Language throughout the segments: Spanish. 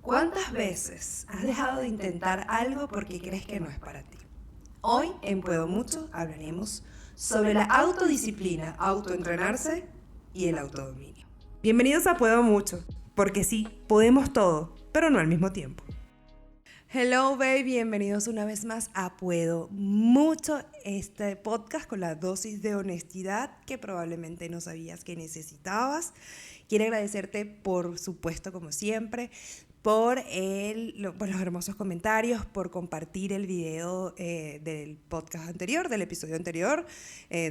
¿Cuántas veces has dejado de intentar algo porque crees que no es para ti? Hoy en Puedo Mucho hablaremos sobre la autodisciplina, autoentrenarse y el autodominio. Bienvenidos a Puedo Mucho, porque sí, podemos todo, pero no al mismo tiempo. Hello, baby, bienvenidos una vez más a Puedo Mucho, este podcast con la dosis de honestidad que probablemente no sabías que necesitabas. Quiero agradecerte, por supuesto, como siempre, por los hermosos comentarios, por compartir el video del podcast anterior, del episodio anterior,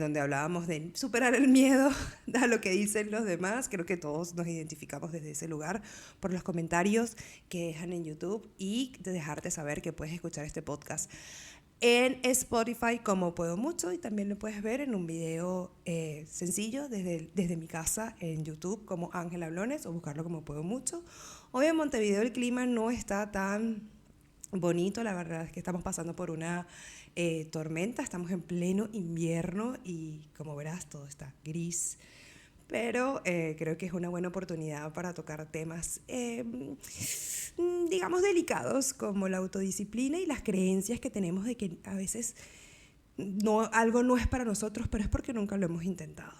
donde hablábamos de superar el miedo a lo que dicen los demás. Creo que todos nos identificamos desde ese lugar por los comentarios que dejan en YouTube y de dejarte saber que puedes escuchar este podcast en Spotify como Puedo Mucho, y también lo puedes ver en un video sencillo desde mi casa en YouTube como Ángela Blones, o buscarlo como Puedo Mucho. Hoy en Montevideo el clima no está tan bonito, la verdad es que estamos pasando por una tormenta, estamos en pleno invierno y como verás todo está gris. Pero creo que es una buena oportunidad para tocar temas, digamos, delicados, como la autodisciplina y las creencias que tenemos de que a veces algo no es para nosotros, pero es porque nunca lo hemos intentado.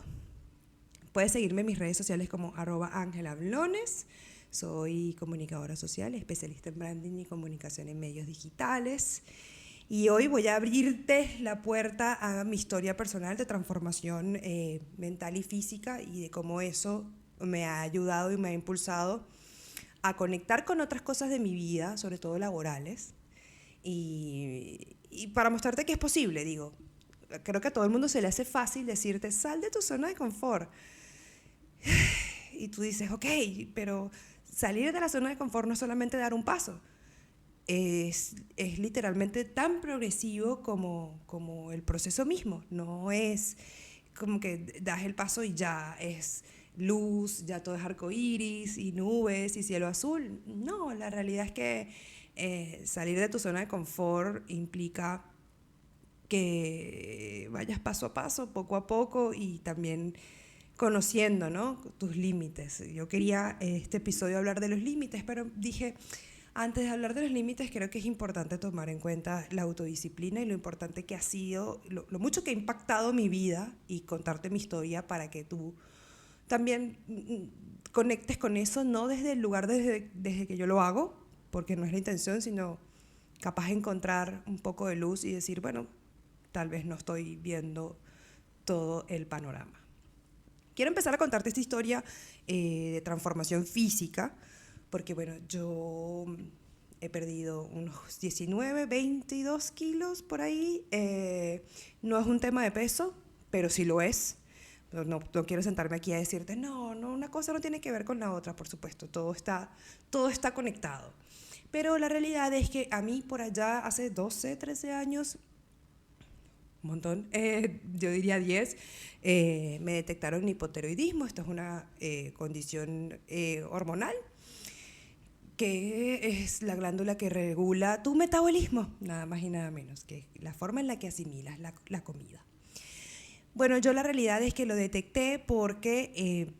Puedes seguirme en mis redes sociales como @AngelaBlones. Soy comunicadora social, especialista en branding y comunicación en medios digitales. Y hoy voy a abrirte la puerta a mi historia personal de transformación mental y física, y de cómo eso me ha ayudado y me ha impulsado a conectar con otras cosas de mi vida, sobre todo laborales, y para mostrarte que es posible. Digo, creo que a todo el mundo se le hace fácil decirte, sal de tu zona de confort. Y tú dices, ok, pero salir de la zona de confort no es solamente dar un paso. Es literalmente tan progresivo como el proceso mismo. No es como que das el paso y ya es luz, ya todo es arcoíris y nubes y cielo azul. No, la realidad es que salir de tu zona de confort implica que vayas paso a paso, poco a poco, y también conociendo, ¿no?, tus límites. Yo quería este episodio hablar de los límites, pero dije, antes de hablar de los límites, creo que es importante tomar en cuenta la autodisciplina y lo importante que ha sido, lo mucho que ha impactado mi vida, y contarte mi historia para que tú también conectes con eso, no desde el lugar desde que yo lo hago, porque no es la intención, sino capaz de encontrar un poco de luz y decir, bueno, tal vez no estoy viendo todo el panorama. Quiero empezar a contarte esta historia de transformación física, porque bueno, yo he perdido unos 19, 22 kilos por ahí. No es un tema de peso, pero sí lo es. No quiero sentarme aquí a decirte, no, una cosa no tiene que ver con la otra, por supuesto, todo está conectado. Pero la realidad es que a mí por allá hace 12, 13 años, un montón, yo diría 10, me detectaron hipotiroidismo. Esto es una condición hormonal, que es la glándula que regula tu metabolismo, nada más y nada menos, que la forma en la que asimilas la comida. Bueno, yo la realidad es que lo detecté porque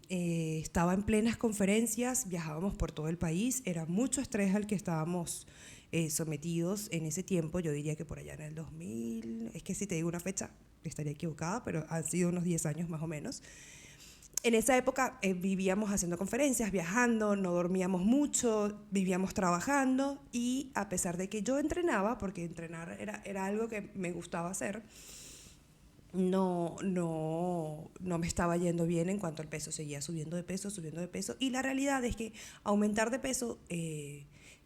estaba en plenas conferencias, viajábamos por todo el país, era mucho estrés al que estábamos sometidos en ese tiempo. Yo diría que por allá en el 2000, es que si te digo una fecha estaría equivocada, pero han sido unos 10 años más o menos. En esa época vivíamos haciendo conferencias, viajando, no dormíamos mucho, vivíamos trabajando, y a pesar de que yo entrenaba, porque entrenar era algo que me gustaba hacer, no me estaba yendo bien en cuanto al peso. Seguía subiendo de peso, y la realidad es que aumentar de peso,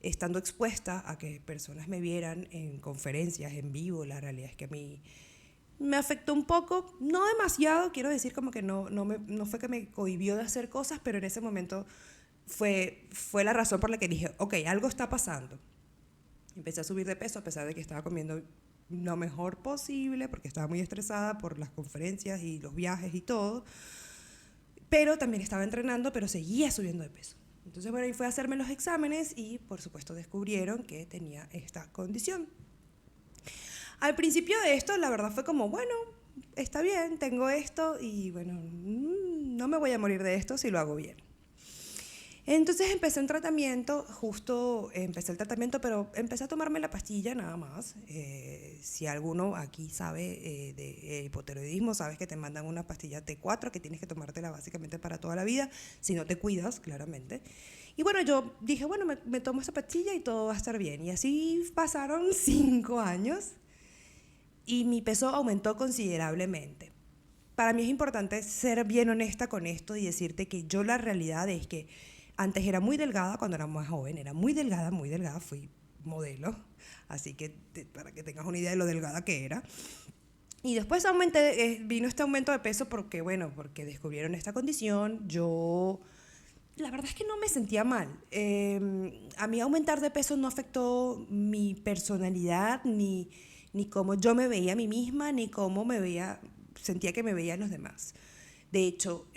estando expuesta a que personas me vieran en conferencias en vivo, la realidad es que a mí me afectó un poco, no demasiado, quiero decir, como que no fue que me cohibió de hacer cosas, pero en ese momento fue la razón por la que dije, ok, algo está pasando. Empecé a subir de peso a pesar de que estaba comiendo lo mejor posible, porque estaba muy estresada por las conferencias y los viajes y todo, pero también estaba entrenando, pero seguía subiendo de peso. Entonces, bueno, ahí fue a hacerme los exámenes y, por supuesto, descubrieron que tenía esta condición. Al principio de esto, la verdad fue como, bueno, está bien, tengo esto y, bueno, no me voy a morir de esto si lo hago bien. Entonces empecé un tratamiento, justo empecé el tratamiento, pero empecé a tomarme la pastilla nada más. Si alguno aquí sabe de hipotiroidismo, sabes que te mandan una pastilla T4 que tienes que tomártela básicamente para toda la vida, si no te cuidas, claramente. Y bueno, yo dije, bueno, me tomo esta pastilla y todo va a estar bien. Y así pasaron 5 años y mi peso aumentó considerablemente. Para mí es importante ser bien honesta con esto y decirte que yo la realidad es que antes era muy delgada, cuando era más joven, era muy delgada, fui modelo, así que para que tengas una idea de lo delgada que era. Y después vino este aumento de peso porque, bueno, porque descubrieron esta condición. Yo, la verdad es que no me sentía mal. A mí aumentar de peso no afectó mi personalidad, ni cómo yo me veía a mí misma, ni cómo sentía que me veían los demás. De hecho,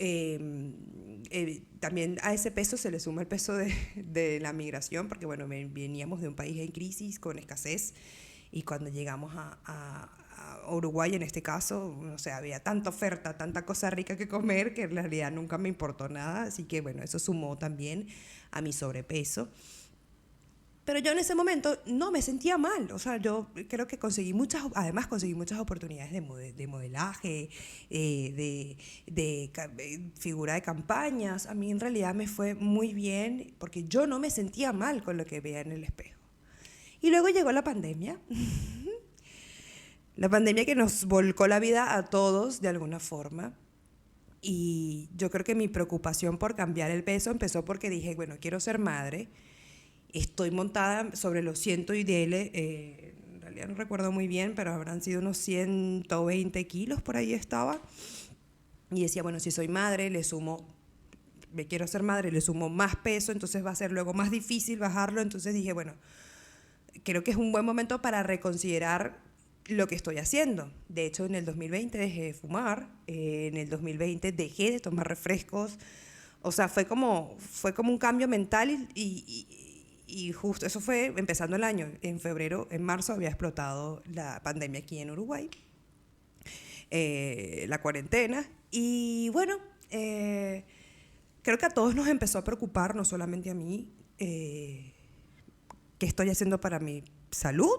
también a ese peso se le suma el peso de la migración, porque bueno, veníamos de un país en crisis, con escasez, y cuando llegamos a Uruguay, en este caso, o sea, había tanta oferta, tanta cosa rica que comer, que en realidad nunca me importó nada, así que bueno, eso sumó también a mi sobrepeso. Pero yo en ese momento no me sentía mal, o sea, yo creo que además conseguí muchas oportunidades de modelaje, figura de campañas. A mí en realidad me fue muy bien porque yo no me sentía mal con lo que veía en el espejo. Y luego llegó la pandemia, la pandemia que nos volcó la vida a todos de alguna forma. Y yo creo que mi preocupación por cambiar el peso empezó porque dije, bueno, quiero ser madre. Estoy montada sobre los 100 y dele, en realidad no recuerdo muy bien, pero habrán sido unos 120 kilos, por ahí estaba. Y decía, bueno, si soy madre, me quiero ser madre, le sumo más peso, entonces va a ser luego más difícil bajarlo. Entonces dije, bueno, creo que es un buen momento para reconsiderar lo que estoy haciendo. De hecho, en el 2020 dejé de fumar, en el 2020 dejé de tomar refrescos. O sea, fue como un cambio mental y justo eso fue empezando el año. En marzo había explotado la pandemia aquí en Uruguay, la cuarentena. Y bueno, creo que a todos nos empezó a preocupar, no solamente a mí, qué estoy haciendo para mi salud,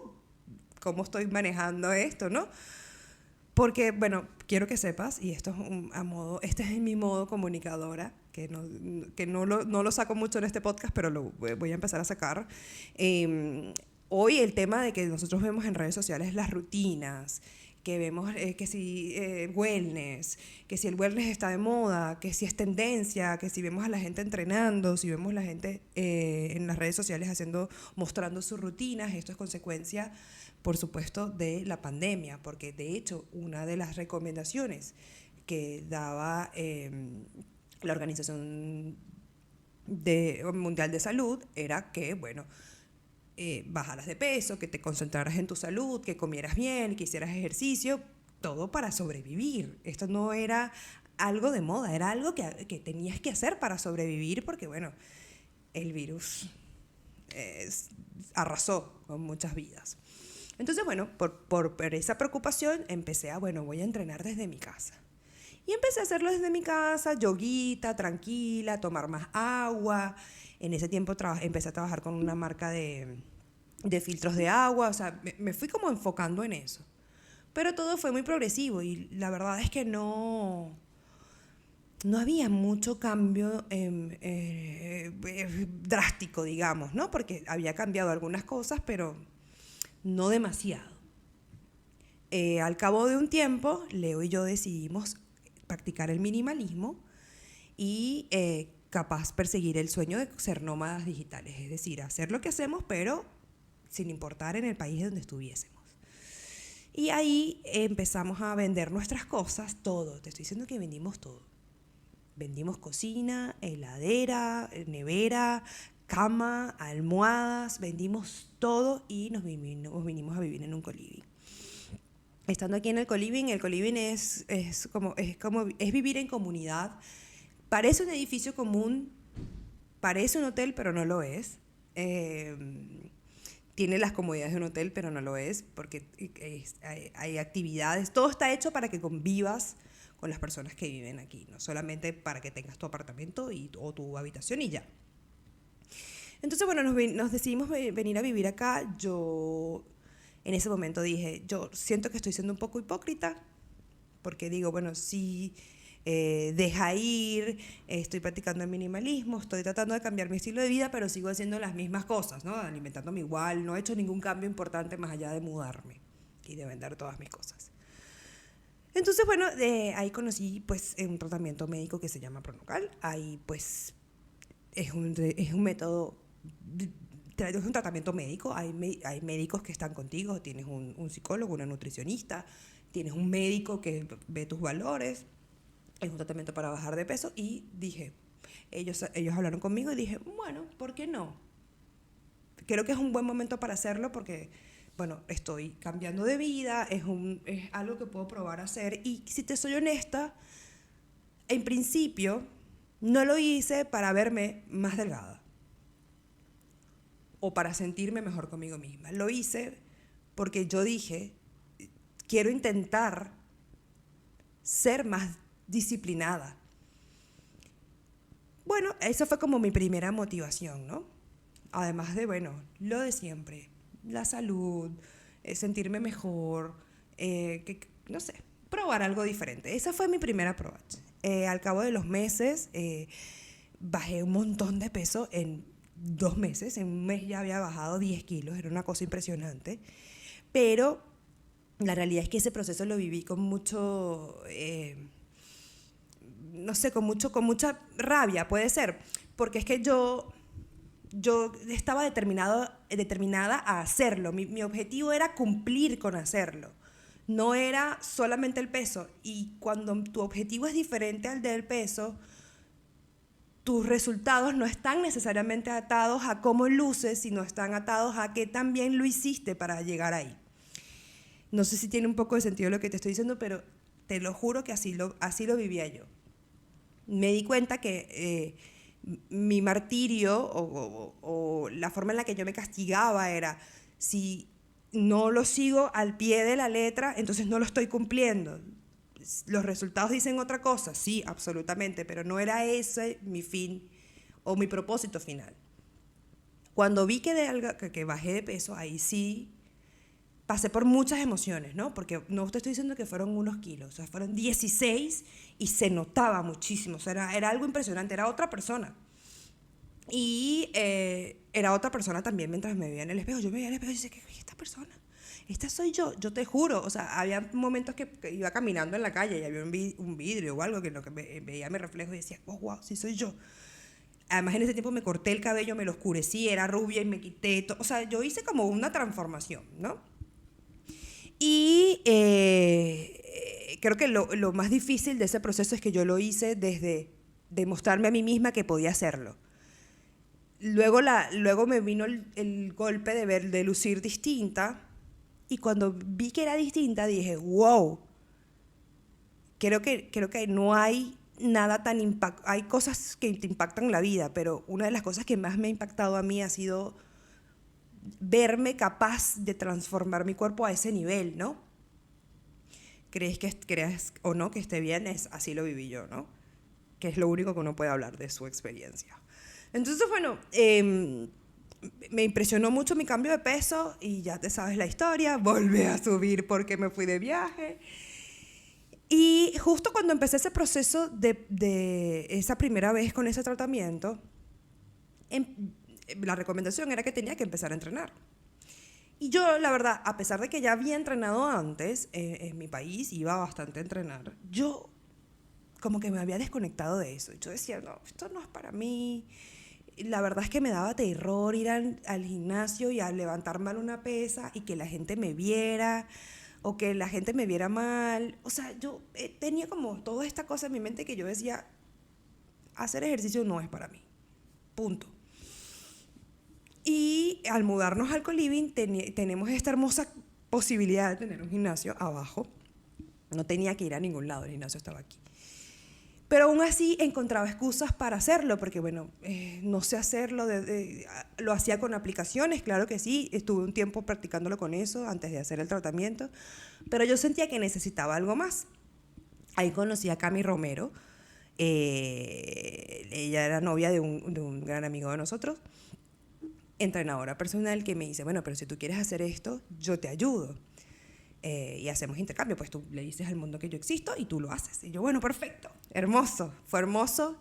cómo estoy manejando esto, ¿no? Porque, bueno, quiero que sepas, y esto es este es mi modo comunicadora, que no lo saco mucho en este podcast, pero lo voy a empezar a sacar. Hoy el tema de que nosotros vemos en redes sociales las rutinas, que vemos que si wellness, que si el wellness está de moda, que si es tendencia, que si vemos a la gente entrenando, si vemos a la gente en las redes sociales mostrando sus rutinas, esto es consecuencia, por supuesto, de la pandemia, porque de hecho una de las recomendaciones que daba la Organización Mundial de Salud era que, bueno, bajaras de peso, que te concentraras en tu salud, que comieras bien, que hicieras ejercicio, todo para sobrevivir. Esto no era algo de moda, era algo que tenías que hacer para sobrevivir porque, bueno, el virus arrasó con muchas vidas. Entonces, bueno, por esa preocupación empecé bueno, voy a entrenar desde mi casa. Y empecé a hacerlo desde mi casa, yoguita, tranquila, tomar más agua. En ese tiempo empecé a trabajar con una marca de filtros de agua, o sea, me fui como enfocando en eso. Pero todo fue muy progresivo y la verdad es que no había mucho cambio drástico, digamos, ¿no? Porque había cambiado algunas cosas, pero no demasiado. Al cabo de un tiempo, Leo y yo decidimos practicar el minimalismo y capaz perseguir el sueño de ser nómadas digitales, es decir, hacer lo que hacemos, pero sin importar en el país donde estuviésemos. Y ahí empezamos a vender nuestras cosas, todo. Te estoy diciendo que vendimos todo. Vendimos cocina, heladera, nevera, cama, almohadas, vendimos todo y nos vinimos a vivir en un coliving. Estando aquí en el coliving es vivir en comunidad. Parece un edificio común, parece un hotel, pero no lo es. Tiene las comodidades de un hotel, pero no lo es, porque hay actividades. Todo está hecho para que convivas con las personas que viven aquí, no solamente para que tengas tu apartamento o tu habitación y ya. Entonces, bueno, nos decidimos venir a vivir acá. Yo en ese momento dije, yo siento que estoy siendo un poco hipócrita, porque digo, bueno, sí, deja ir, estoy practicando el minimalismo, estoy tratando de cambiar mi estilo de vida, pero sigo haciendo las mismas cosas, ¿no? Alimentándome igual, no he hecho ningún cambio importante más allá de mudarme y de vender todas mis cosas. Entonces, bueno, ahí conocí pues un tratamiento médico que se llama Pronocal. Ahí pues es un método, es un tratamiento médico. Hay médicos que están contigo, tienes un psicólogo, una nutricionista, tienes un médico que ve tus valores. Es un tratamiento para bajar de peso y dije, ellos hablaron conmigo y dije, bueno, ¿por qué no? Creo que es un buen momento para hacerlo porque, bueno, estoy cambiando de vida, es algo que puedo probar a hacer y si te soy honesta, en principio no lo hice para verme más delgada o para sentirme mejor conmigo misma. Lo hice porque yo dije, quiero intentar ser más disciplinada. Bueno, esa fue como mi primera motivación, ¿no? Además de, bueno, lo de siempre, la salud, sentirme mejor, no sé, probar algo diferente. Esa fue mi primera prueba. Al cabo de los meses, bajé un montón de peso en 2 meses. En un mes ya había bajado 10 kilos, era una cosa impresionante. Pero la realidad es que ese proceso lo viví con mucho, no sé, con mucha rabia, puede ser, porque es que yo estaba determinada a hacerlo. Mi objetivo era cumplir con hacerlo. No era solamente el peso. Y cuando tu objetivo es diferente al del peso, tus resultados no están necesariamente atados a cómo luces, sino están atados a qué tan bien lo hiciste para llegar ahí. No sé si tiene un poco de sentido lo que te estoy diciendo, pero te lo juro que así lo vivía yo. Me di cuenta que mi martirio o la forma en la que yo me castigaba era, si no lo sigo al pie de la letra, entonces no lo estoy cumpliendo. Los resultados dicen otra cosa, sí, absolutamente, pero no era ese mi fin o mi propósito final. Cuando vi que bajé de peso, ahí sí pasé por muchas emociones, ¿no? Porque no te estoy diciendo que fueron unos kilos, o sea, fueron 16 y se notaba muchísimo, o sea, era algo impresionante, era otra persona. Y era otra persona también mientras me veía en el espejo. Yo me veía en el espejo y decía, ¿qué es esta persona? Esta soy yo te juro. O sea, había momentos que iba caminando en la calle y había un vidrio o algo que lo que veía mi reflejo y decía, oh, wow, sí soy yo. Además, en ese tiempo me corté el cabello, me lo oscurecí, era rubia y me quité todo. O sea, yo hice como una transformación, ¿no? Y creo que lo más difícil de ese proceso es que yo lo hice desde demostrarme a mí misma que podía hacerlo. Luego me vino el golpe de lucir distinta y cuando vi que era distinta dije, wow, creo que no hay nada tan hay cosas que te impactan la vida, pero una de las cosas que más me ha impactado a mí ha sido verme capaz de transformar mi cuerpo a ese nivel, ¿no? Creas o no que esté bien, así lo viví yo, ¿no? Que es lo único que uno puede hablar de su experiencia. Entonces, bueno, me impresionó mucho mi cambio de peso y ya te sabes la historia, volví a subir porque me fui de viaje. Y justo cuando empecé ese proceso de esa primera vez con ese tratamiento, la recomendación era que tenía que empezar a entrenar. Y yo, la verdad, a pesar de que ya había entrenado antes, en mi país iba bastante a entrenar, yo como que me había desconectado de eso. Yo decía, no, esto no es para mí. La verdad es que me daba terror ir al gimnasio y a levantar mal una pesa y que la gente me viera o que la gente me viera mal. O sea, yo tenía como toda esta cosa en mi mente que yo decía, hacer ejercicio no es para mí. Punto. Y al mudarnos al Coliving tenemos esta hermosa posibilidad de tener un gimnasio abajo. No tenía que ir a ningún lado, el gimnasio estaba aquí. Pero aún así encontraba excusas para hacerlo, porque bueno, no sé hacerlo, lo hacía con aplicaciones, claro que sí, estuve un tiempo practicándolo con eso antes de hacer el tratamiento, pero yo sentía que necesitaba algo más. Ahí conocí a Cami Romero, ella era novia de un gran amigo de nosotros, entrenadora personal que me dice, bueno, pero si tú quieres hacer esto, yo te ayudo. Y hacemos intercambio, pues tú le dices al mundo que yo existo y tú lo haces. Y yo, bueno, perfecto, hermoso, fue hermoso.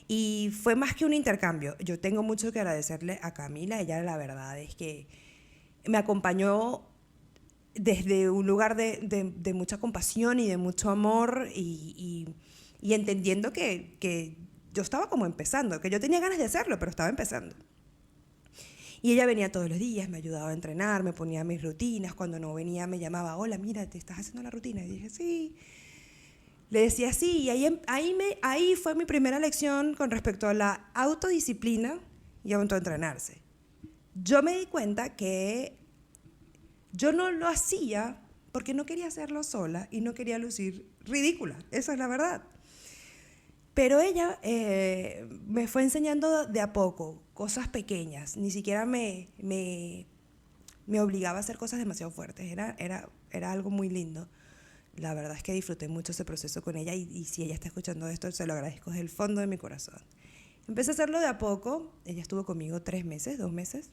Y fue más que un intercambio. Yo tengo mucho que agradecerle a Camila. Ella, la verdad, es que me acompañó desde un lugar de mucha compasión y de mucho amor y entendiendo que yo estaba como empezando, que yo tenía ganas de hacerlo, pero estaba empezando. Y ella venía todos los días, me ayudaba a entrenar, me ponía mis rutinas. Cuando no venía me llamaba, hola, mira, ¿te estás haciendo la rutina? Y dije, sí. Le decía sí, y ahí fue mi primera lección con respecto a la autodisciplina y autoentrenarse. Yo me di cuenta que yo no lo hacía porque no quería hacerlo sola y no quería lucir ridícula, esa es la verdad. Pero ella me fue enseñando de a poco, cosas pequeñas, ni siquiera me obligaba a hacer cosas demasiado fuertes, era algo muy lindo. La verdad es que disfruté mucho ese proceso con ella y si ella está escuchando esto, se lo agradezco desde el fondo de mi corazón. Empecé a hacerlo de a poco, ella estuvo conmigo 3 meses, 2 meses,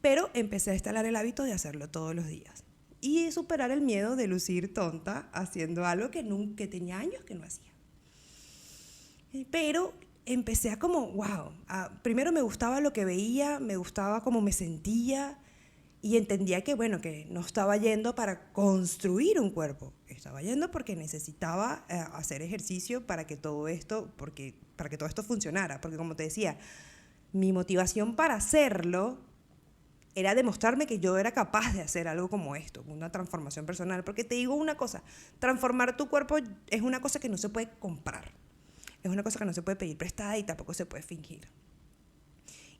pero empecé a instalar el hábito de hacerlo todos los días y superar el miedo de lucir tonta haciendo algo que tenía años que no hacía. Pero empecé a como, wow, primero me gustaba lo que veía, me gustaba cómo me sentía, y entendía que, bueno, que no estaba yendo para construir un cuerpo, estaba yendo porque necesitaba hacer ejercicio para que todo esto funcionara. Porque como te decía, mi motivación para hacerlo era demostrarme que yo era capaz de hacer algo como esto, una transformación personal. Porque te digo una cosa, transformar tu cuerpo es una cosa que no se puede comprar, es una cosa que no se puede pedir prestada y tampoco se puede fingir.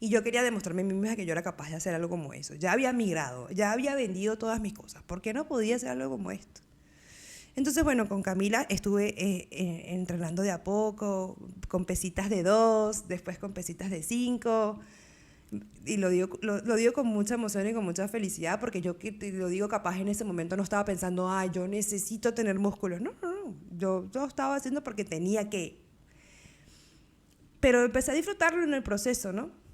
Y yo quería demostrarme a mí misma que yo era capaz de hacer algo como eso. Ya había migrado, ya había vendido todas mis cosas. ¿Por qué no podía hacer algo como esto? Entonces, bueno, con Camila estuve entrenando de a poco, con pesitas de 2, después con pesitas de 5. Y lo digo con mucha emoción y con mucha felicidad, porque yo lo digo capaz en ese momento no estaba pensando, ay, yo necesito tener músculos. No. Yo estaba haciendo porque tenía que. Pero empecé a disfrutarlo en el proceso, ¿no?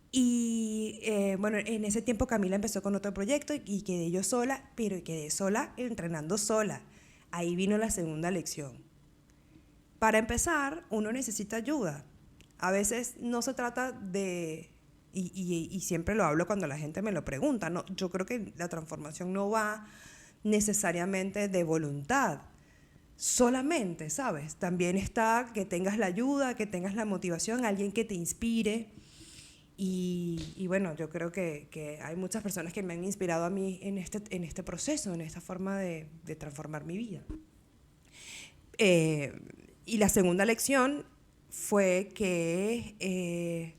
Y bueno, en ese tiempo Camila empezó con otro proyecto y quedé yo sola, pero quedé sola entrenando sola. Ahí vino la segunda lección. Para empezar, uno necesita ayuda. A veces no se trata de, y siempre lo hablo cuando la gente me lo pregunta, no, yo creo que la transformación no va necesariamente de voluntad, solamente, ¿sabes? También está que tengas la ayuda, que tengas la motivación, alguien que te inspire. Y bueno, yo creo que hay muchas personas que me han inspirado a mí en este proceso, en esta forma de transformar mi vida. Y la segunda lección fue que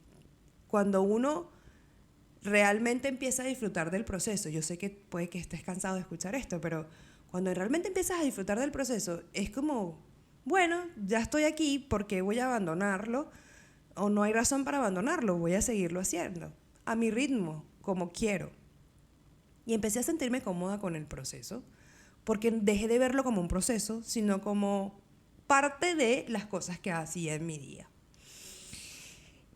cuando uno realmente empieza a disfrutar del proceso, yo sé que puede que estés cansado de escuchar esto, pero cuando realmente empiezas a disfrutar del proceso, es como, bueno, ya estoy aquí, ¿por qué voy a abandonarlo? O no hay razón para abandonarlo, voy a seguirlo haciendo, a mi ritmo, como quiero. Y empecé a sentirme cómoda con el proceso, porque dejé de verlo como un proceso, sino como parte de las cosas que hacía en mi día.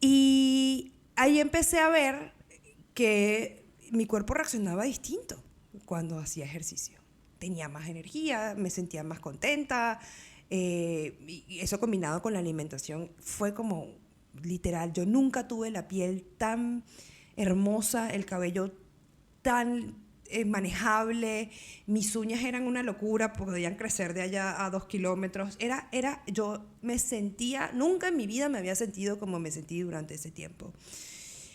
Y ahí empecé a ver que mi cuerpo reaccionaba distinto cuando hacía ejercicio. Tenía más energía, me sentía más contenta, y eso combinado con la alimentación fue como literal, yo nunca tuve la piel tan hermosa, el cabello tan manejable, mis uñas eran una locura, podían crecer de allá a 2 kilómetros. Yo me sentía, nunca en mi vida me había sentido como me sentí durante ese tiempo.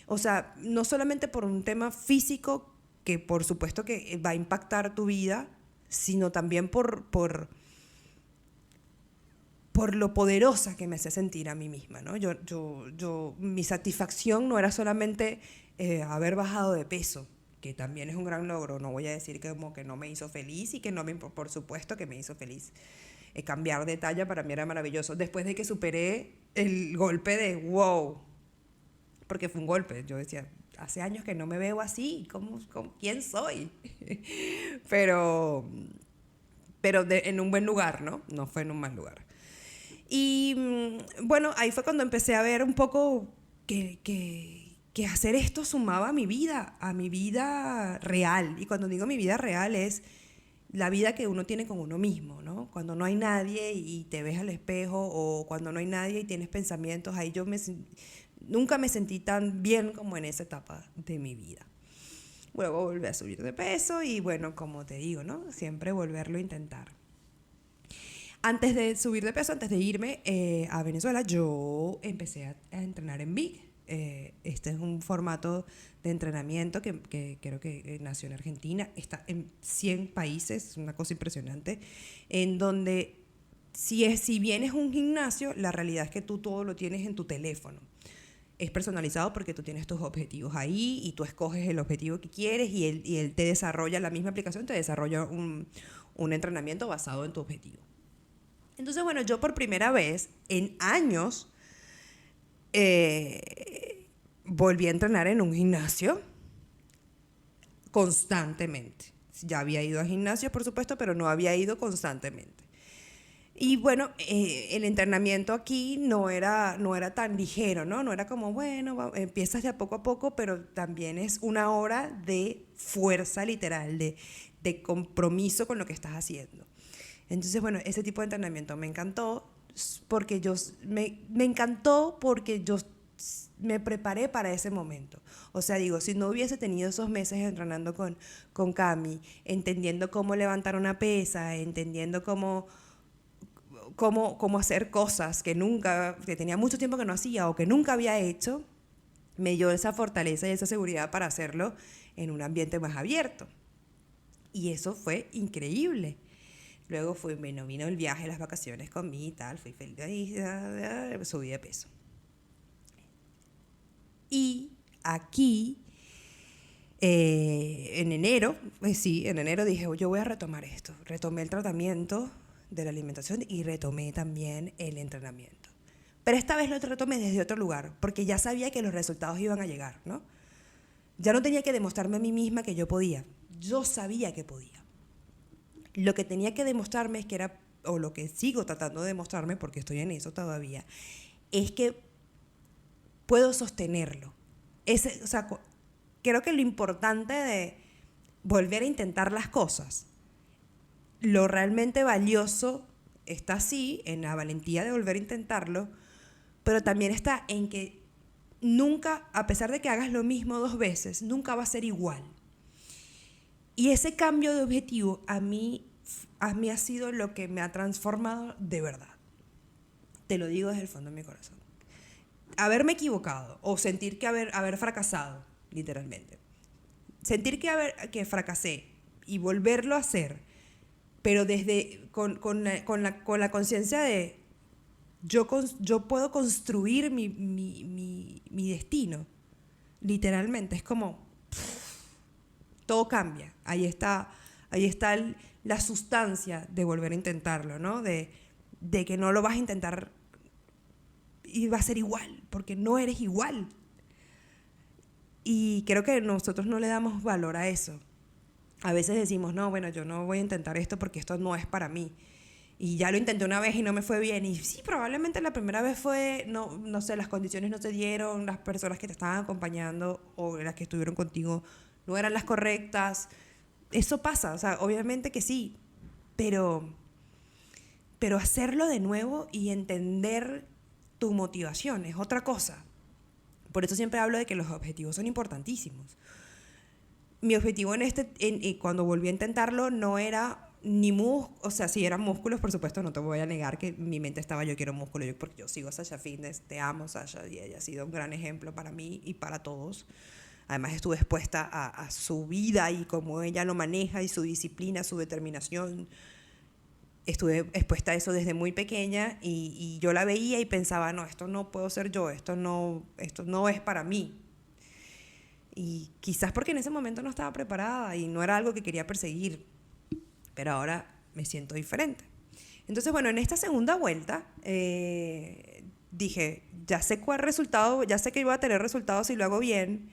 O sea, no solamente por un tema físico, que por supuesto que va a impactar tu vida, sino también por lo poderosa que me hacía sentir a mí misma, ¿no? Mi satisfacción no era solamente haber bajado de peso, que también es un gran logro. No voy a decir que como que no me hizo feliz y que no por supuesto que me hizo feliz. Cambiar de talla para mí era maravilloso. Después de que superé el golpe de wow, porque fue un golpe. Yo decía, hace años que no me veo así, ¿quién soy? pero en un buen lugar, ¿no? No fue en un mal lugar. Y bueno, ahí fue cuando empecé a ver un poco que que hacer esto sumaba a mi vida real. Y cuando digo mi vida real es la vida que uno tiene con uno mismo, ¿no? Cuando no hay nadie y te ves al espejo, o cuando no hay nadie y tienes pensamientos, ahí nunca me sentí tan bien como en esa etapa de mi vida. Luego volví a subir de peso y bueno, como te digo, ¿no? Siempre volverlo a intentar. Antes de subir de peso, antes de irme a Venezuela, yo empecé a entrenar en Big. Este es un formato de entrenamiento que creo que nació en Argentina, está en 100 países, una cosa impresionante, en donde si bien es un gimnasio, la realidad es que tú todo lo tienes en tu teléfono. Es personalizado porque tú tienes tus objetivos ahí y tú escoges el objetivo que quieres y él te desarrolla, la misma aplicación te desarrolla un entrenamiento basado en tu objetivo. Entonces, bueno, yo por primera vez en años volví a entrenar en un gimnasio constantemente. Ya había ido al gimnasio, por supuesto, pero no había ido constantemente. Y bueno, el entrenamiento aquí no era tan ligero, ¿no? No era como, bueno, empiezas de a poco, pero también es una hora de fuerza literal, de compromiso con lo que estás haciendo. Entonces, bueno, ese tipo de entrenamiento me encantó porque me encantó porque yo me preparé para ese momento. O sea, digo, si no hubiese tenido esos meses entrenando con Cami, entendiendo cómo levantar una pesa, entendiendo cómo hacer cosas que tenía mucho tiempo que no hacía o que nunca había hecho, me dio esa fortaleza y esa seguridad para hacerlo en un ambiente más abierto. Y eso fue increíble. Luego vino el viaje, las vacaciones conmigo y tal, fui feliz, subí de peso. Y aquí, en enero dije, yo voy a retomar esto. Retomé el tratamiento de la alimentación y retomé también el entrenamiento. Pero esta vez lo retomé desde otro lugar, porque ya sabía que los resultados iban a llegar, ¿no? Ya no tenía que demostrarme a mí misma que yo podía. Yo sabía que podía. Lo que tenía que demostrarme o lo que sigo tratando de demostrarme, porque estoy en eso todavía, es que puedo sostenerlo. Creo que lo importante de volver a intentar las cosas, lo realmente valioso está así, en la valentía de volver a intentarlo, pero también está en que nunca, a pesar de que hagas lo mismo 2 veces, nunca va a ser igual. Y ese cambio de objetivo a mí ha sido lo que me ha transformado de verdad. Te lo digo desde el fondo de mi corazón. Haberme equivocado o sentir que haber fracasado, literalmente. Sentir que fracasé y volverlo a hacer, pero con la conciencia de yo puedo construir mi destino. Literalmente, es como todo cambia. Ahí está la sustancia de volver a intentarlo, ¿no? De que no lo vas a intentar y va a ser igual, porque no eres igual. Y creo que nosotros no le damos valor a eso. A veces decimos, no, bueno, yo no voy a intentar esto porque esto no es para mí. Y ya lo intenté una vez y no me fue bien. Y sí, probablemente la primera vez no sé, las condiciones no se dieron, las personas que te estaban acompañando o las que estuvieron contigo no eran las correctas. Eso pasa, o sea, obviamente que sí, pero hacerlo de nuevo y entender tu motivación es otra cosa. Por eso siempre hablo de que los objetivos son importantísimos. Mi objetivo cuando volví a intentarlo no era ni o sea, sí eran músculos, por supuesto, no te voy a negar que mi mente estaba, yo quiero músculo, porque yo sigo a Sasha Fitness, te amo Sasha, y ella ha sido un gran ejemplo para mí y para todos. Además estuve expuesta a su vida y cómo ella lo maneja y su disciplina, su determinación. Estuve expuesta a eso desde muy pequeña y yo la veía y pensaba, no, esto no puedo ser yo, esto no es para mí. Y quizás porque en ese momento no estaba preparada y no era algo que quería perseguir, pero ahora me siento diferente. Entonces, bueno, en esta segunda vuelta dije, ya sé cuál resultado, ya sé que iba a tener resultados si lo hago bien.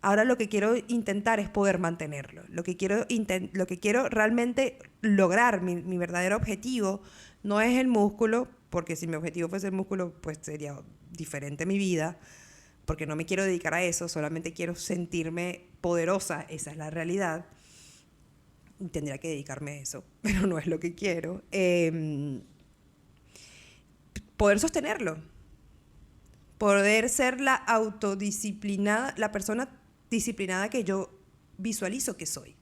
Ahora lo que quiero intentar es poder mantenerlo. Lo que quiero realmente lograr, mi verdadero objetivo, no es el músculo, porque si mi objetivo fuese el músculo, pues sería diferente mi vida. porque no me quiero dedicar a eso, solamente quiero sentirme poderosa, esa es la realidad, tendría que dedicarme a eso, pero no es lo que quiero, poder sostenerlo, poder ser la autodisciplinada, la persona disciplinada que yo visualizo que soy.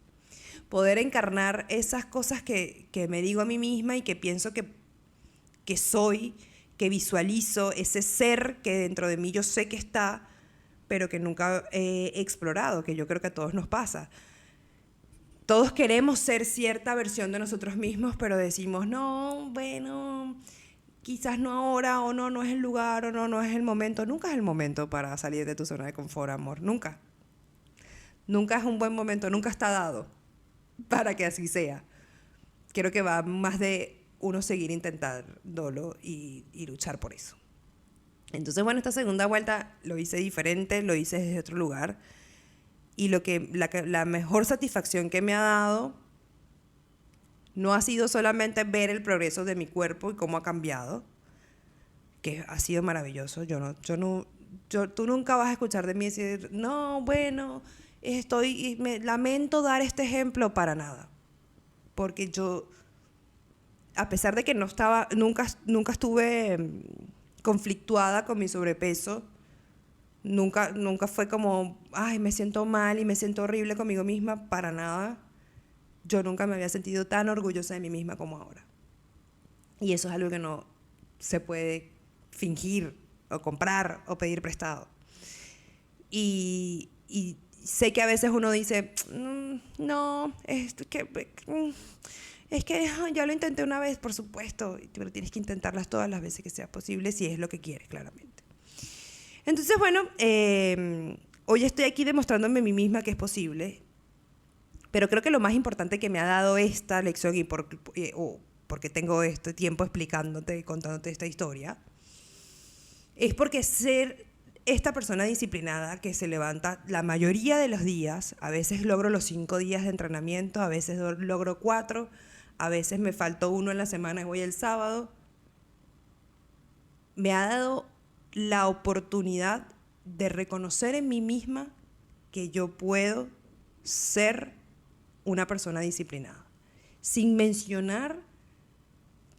Poder encarnar esas cosas que me digo a mí misma y que pienso que soy, que visualizo, ese ser que dentro de mí yo sé que está, pero que nunca he explorado, que yo creo que a todos nos pasa. Todos queremos ser cierta versión de nosotros mismos, pero decimos, no, bueno, quizás no ahora, o no es el lugar, o no es el momento. Nunca es el momento para salir de tu zona de confort, amor, nunca. Nunca es un buen momento, nunca está dado para que así sea. Creo que va más de uno seguir intentándolo y luchar por eso. Entonces, bueno, esta segunda vuelta lo hice diferente, lo hice desde otro lugar. Y la mejor satisfacción que me ha dado no ha sido solamente ver el progreso de mi cuerpo y cómo ha cambiado, que ha sido maravilloso. Tú nunca vas a escuchar de mí decir, no, bueno, me lamento dar este ejemplo, para nada. Porque yo, a pesar de que nunca estuve conflictuada con mi sobrepeso, nunca fue como, ay, me siento mal y me siento horrible conmigo misma, para nada. Yo nunca me había sentido tan orgullosa de mí misma como ahora. Y eso es algo que no se puede fingir o comprar o pedir prestado. Y sé que a veces uno dice, no, es que ya lo intenté una vez, por supuesto, pero tienes que intentarlas todas las veces que sea posible si es lo que quieres, claramente. Entonces, bueno, hoy estoy aquí demostrándome a mí misma que es posible, pero creo que lo más importante que me ha dado esta lección porque tengo este tiempo explicándote y contándote esta historia, es porque ser esta persona disciplinada que se levanta la mayoría de los días, a veces logro los 5 días de entrenamiento, a veces logro 4, a veces me faltó 1 en la semana y voy el sábado, me ha dado la oportunidad de reconocer en mí misma que yo puedo ser una persona disciplinada, sin mencionar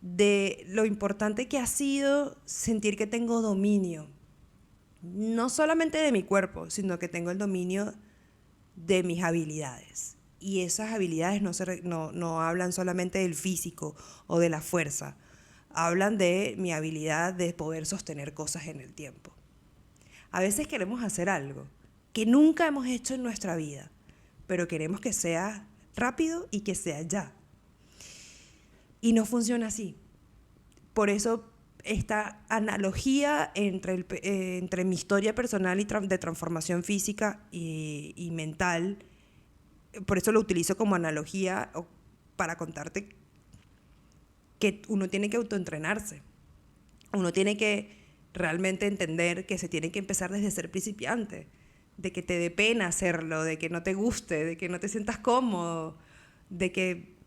de lo importante que ha sido sentir que tengo dominio, no solamente de mi cuerpo, sino que tengo el dominio de mis habilidades. Y esas habilidades no hablan solamente del físico o de la fuerza, hablan de mi habilidad de poder sostener cosas en el tiempo. A veces queremos hacer algo que nunca hemos hecho en nuestra vida, pero queremos que sea rápido y que sea ya. Y no funciona así. Por eso esta analogía entre mi historia personal y de transformación física y mental, por eso lo utilizo como analogía para contarte que uno tiene que autoentrenarse. Uno tiene que realmente entender que se tiene que empezar desde ser principiante, de que te dé pena hacerlo, de que no te guste, de que no te sientas cómodo, de que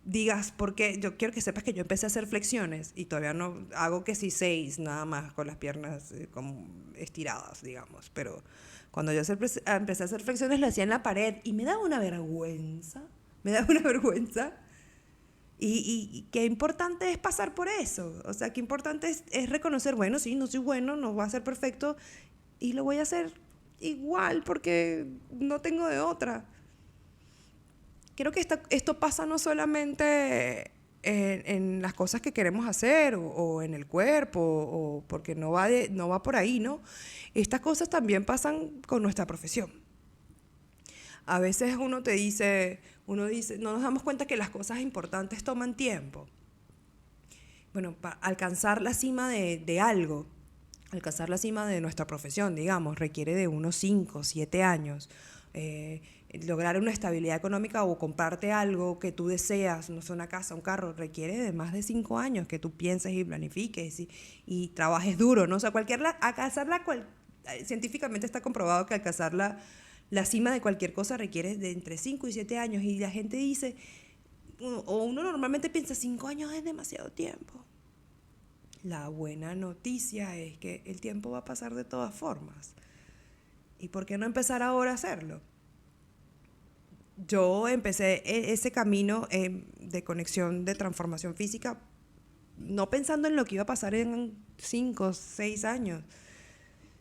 digas, porque yo quiero que sepas que yo empecé a hacer flexiones y todavía no hago que sí 6 nada más con las piernas como estiradas, digamos, pero cuando yo empecé a hacer flexiones lo hacía en la pared y me daba una vergüenza, y qué importante es pasar por eso, o sea, qué importante es reconocer, bueno, sí, no soy bueno, no voy a ser perfecto y lo voy a hacer igual porque no tengo de otra. Creo que esto pasa no solamente en las cosas que queremos hacer o en el cuerpo, o porque no va por ahí, ¿no? Estas cosas también pasan con nuestra profesión. A veces uno dice, no nos damos cuenta que las cosas importantes toman tiempo. Bueno, para alcanzar la cima de algo, alcanzar la cima de nuestra profesión, digamos, requiere de unos 5, 7 años. Lograr una estabilidad económica o comprarte algo que tú deseas, no sé, una casa, un carro, requiere de más de 5 años que tú pienses y planifiques y trabajes duro, ¿no? O sea, científicamente está comprobado que alcanzar la cima de cualquier cosa requiere de entre 5 y 7 años y la gente dice, o uno normalmente piensa, 5 años es demasiado tiempo. La buena noticia es que el tiempo va a pasar de todas formas. ¿Y por qué no empezar ahora a hacerlo? Yo empecé ese camino de conexión, de transformación física, no pensando en lo que iba a pasar en 5 o 6 años,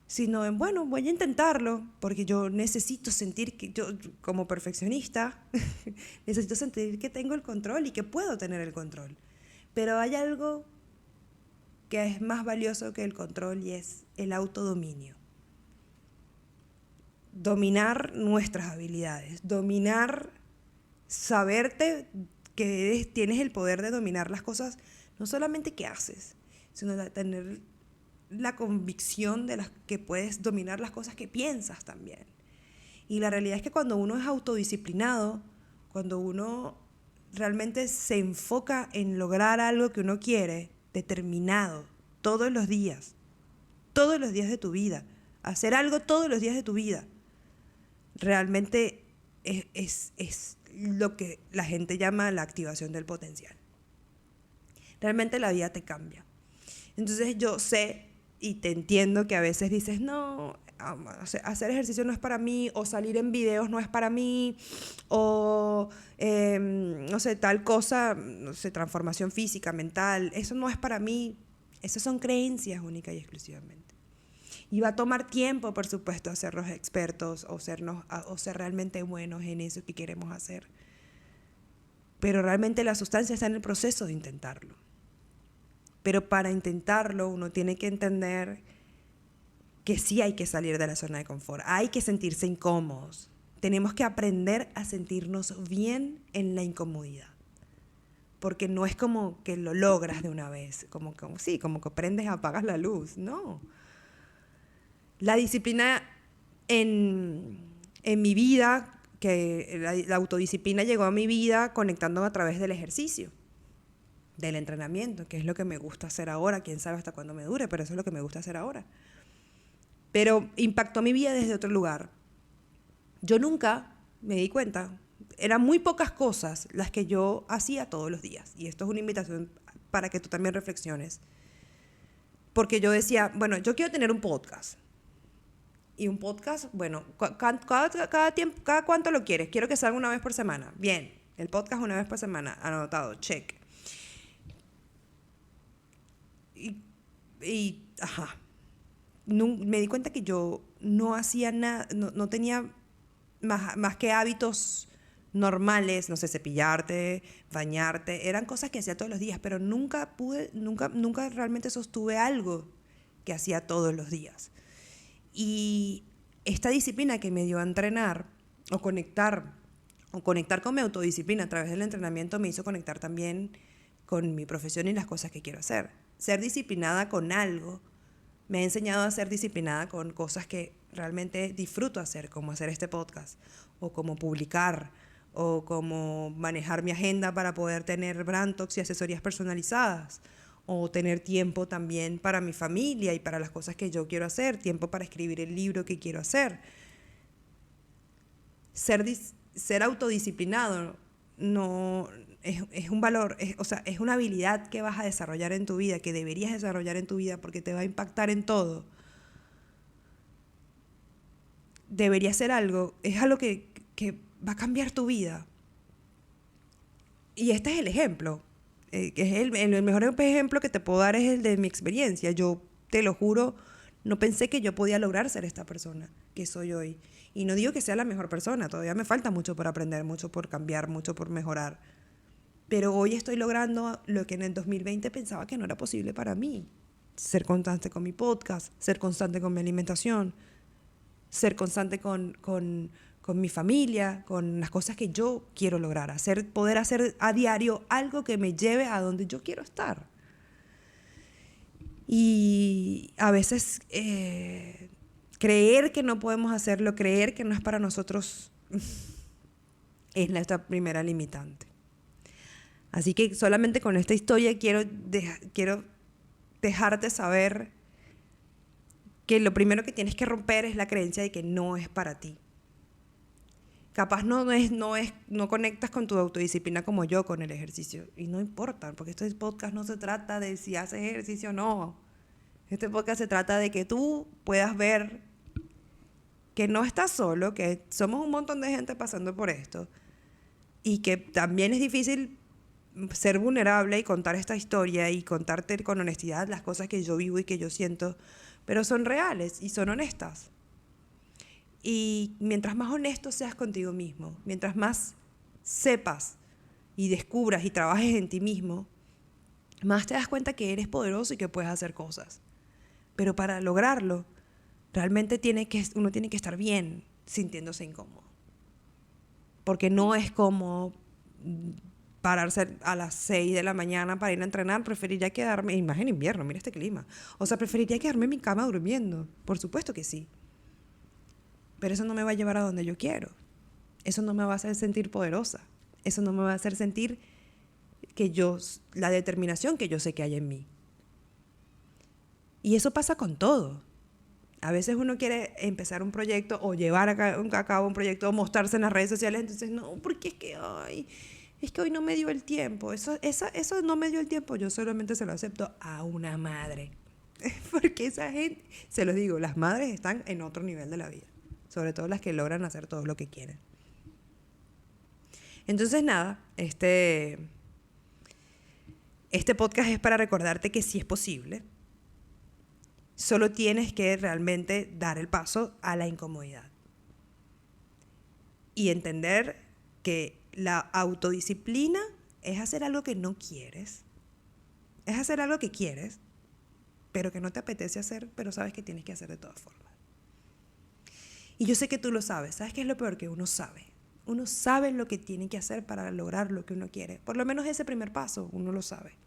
sino en, bueno, voy a intentarlo, porque yo necesito sentir que yo, como perfeccionista, necesito sentir que tengo el control y que puedo tener el control. Pero hay algo que es más valioso que el control y es el autodominio. Dominar nuestras habilidades, dominar, saberte que tienes el poder de dominar las cosas, no solamente que haces, sino de tener la convicción de que puedes dominar las cosas que piensas también. Y la realidad es que cuando uno es autodisciplinado, cuando uno realmente se enfoca en lograr algo que uno quiere, determinado, todos los días de tu vida, hacer algo todos los días de tu vida, realmente es lo que la gente llama la activación del potencial. Realmente la vida te cambia. Entonces yo sé y te entiendo que a veces dices, no, hacer ejercicio no es para mí, o salir en videos no es para mí, o no sé, tal cosa, no sé, transformación física, mental, eso no es para mí. Esas son creencias únicas y exclusivamente. Y va a tomar tiempo, por supuesto, hacernos expertos o ser realmente buenos en eso que queremos hacer. Pero realmente la sustancia está en el proceso de intentarlo. Pero para intentarlo uno tiene que entender que sí hay que salir de la zona de confort, hay que sentirse incómodos. Tenemos que aprender a sentirnos bien en la incomodidad. Porque no es como que lo logras de una vez, como que prendes y apagas la luz, no. La disciplina en mi vida, que la autodisciplina llegó a mi vida conectándome a través del ejercicio, del entrenamiento, que es lo que me gusta hacer ahora, quién sabe hasta cuándo me dure, pero eso es lo que me gusta hacer ahora. Pero impactó mi vida desde otro lugar. Yo nunca me di cuenta, eran muy pocas cosas las que yo hacía todos los días, y esto es una invitación para que tú también reflexiones, porque yo decía, bueno, yo quiero tener un podcast. Y un podcast, bueno, cada cuánto lo quieres. Quiero que salga una vez por semana. Bien, el podcast una vez por semana, anotado, check. Ajá. Me di cuenta que yo no hacía nada, no tenía más que hábitos normales, no sé, cepillarte, bañarte, eran cosas que hacía todos los días, pero nunca realmente sostuve algo que hacía todos los días. Y esta disciplina que me dio a entrenar o conectar con mi autodisciplina a través del entrenamiento me hizo conectar también con mi profesión y las cosas que quiero hacer. Ser disciplinada con algo me ha enseñado a ser disciplinada con cosas que realmente disfruto hacer, como hacer este podcast, o como publicar, o como manejar mi agenda para poder tener brand talks y asesorías personalizadas, o tener tiempo también para mi familia y para las cosas que yo quiero hacer, tiempo para escribir el libro que quiero hacer. Ser autodisciplinado no es un valor, es una habilidad que vas a desarrollar en tu vida, que deberías desarrollar en tu vida porque te va a impactar en todo. Debería ser algo, es algo que va a cambiar tu vida. Y este es el ejemplo. Que es el mejor ejemplo que te puedo dar es el de mi experiencia. Yo, te lo juro, no pensé que yo podía lograr ser esta persona que soy hoy. Y no digo que sea la mejor persona, todavía me falta mucho por aprender, mucho por cambiar, mucho por mejorar. Pero hoy estoy logrando lo que en el 2020 pensaba que no era posible para mí. Ser constante con mi podcast, ser constante con mi alimentación, ser constante con mi familia, con las cosas que yo quiero lograr, poder hacer a diario algo que me lleve a donde yo quiero estar. Y a veces creer que no podemos hacerlo, creer que no es para nosotros, es nuestra primera limitante. Así que solamente con esta historia quiero dejarte saber que lo primero que tienes que romper es la creencia de que no es para ti. Capaz no conectas con tu autodisciplina como yo con el ejercicio. Y no importa, porque este podcast no se trata de si haces ejercicio o no. Este podcast se trata de que tú puedas ver que no estás solo, que somos un montón de gente pasando por esto y que también es difícil ser vulnerable y contar esta historia y contarte con honestidad las cosas que yo vivo y que yo siento, pero son reales y son honestas. Y mientras más honesto seas contigo mismo, mientras más sepas y descubras y trabajes en ti mismo, más te das cuenta que eres poderoso y que puedes hacer cosas. Pero para lograrlo, realmente uno tiene que estar bien sintiéndose incómodo. Porque no es como pararse a las 6 de la mañana para ir a entrenar. Preferiría quedarme, y más en invierno, mira este clima. O sea, preferiría quedarme en mi cama durmiendo. Por supuesto que sí. Pero eso no me va a llevar a donde yo quiero. Eso no me va a hacer sentir poderosa. Eso no me va a hacer sentir la determinación que yo sé que hay en mí. Y eso pasa con todo. A veces uno quiere empezar un proyecto o llevar a cabo un proyecto o mostrarse en las redes sociales, entonces no, porque es que hoy no me dio el tiempo. Eso no me dio el tiempo, yo solamente se lo acepto a una madre. Porque esa gente, se los digo, las madres están en otro nivel de la vida. Sobre todo las que logran hacer todo lo que quieren. Entonces nada, este podcast es para recordarte que sí es posible. Solo tienes que realmente dar el paso a la incomodidad. Y entender que la autodisciplina es hacer algo que no quieres. Es hacer algo que quieres, pero que no te apetece hacer, pero sabes que tienes que hacer de todas formas. Y yo sé que tú lo sabes. ¿Sabes qué es lo peor? Que uno sabe. Uno sabe lo que tiene que hacer para lograr lo que uno quiere. Por lo menos ese primer paso, uno lo sabe.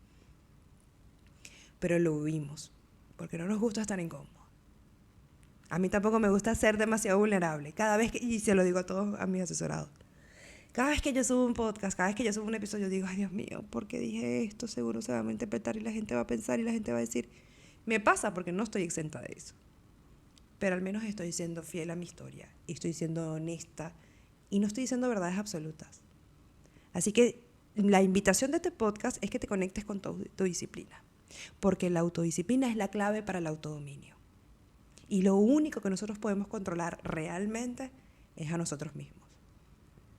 Pero lo huimos, porque no nos gusta estar incómodos. A mí tampoco me gusta ser demasiado vulnerable. Y se lo digo a todos a mis asesorados. Cada vez que yo subo un podcast, cada vez que yo subo un episodio, digo, ay Dios mío, ¿por qué dije esto? Seguro se va a interpretar y la gente va a pensar y la gente va a decir. Me pasa porque no estoy exenta de eso. Pero al menos estoy siendo fiel a mi historia y estoy siendo honesta y no estoy diciendo verdades absolutas. Así que la invitación de este podcast es que te conectes con tu autodisciplina, porque la autodisciplina es la clave para el autodominio. Y lo único que nosotros podemos controlar realmente es a nosotros mismos.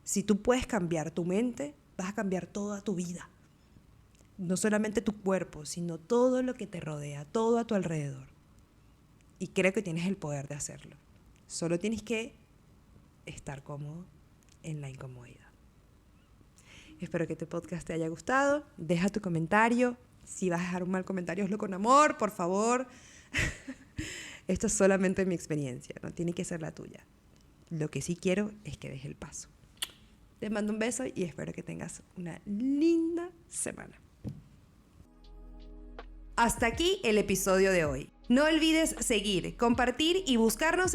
Si tú puedes cambiar tu mente, vas a cambiar toda tu vida. No solamente tu cuerpo, sino todo lo que te rodea, todo a tu alrededor. Y creo que tienes el poder de hacerlo. Solo tienes que estar cómodo en la incomodidad. Espero que este podcast te haya gustado. Deja tu comentario. Si vas a dejar un mal comentario, hazlo con amor, por favor. Esto es solamente mi experiencia, no tiene que ser la tuya. Lo que sí quiero es que dejes el paso. Te mando un beso y espero que tengas una linda semana. Hasta aquí el episodio de hoy. No olvides seguir, compartir y buscarnos en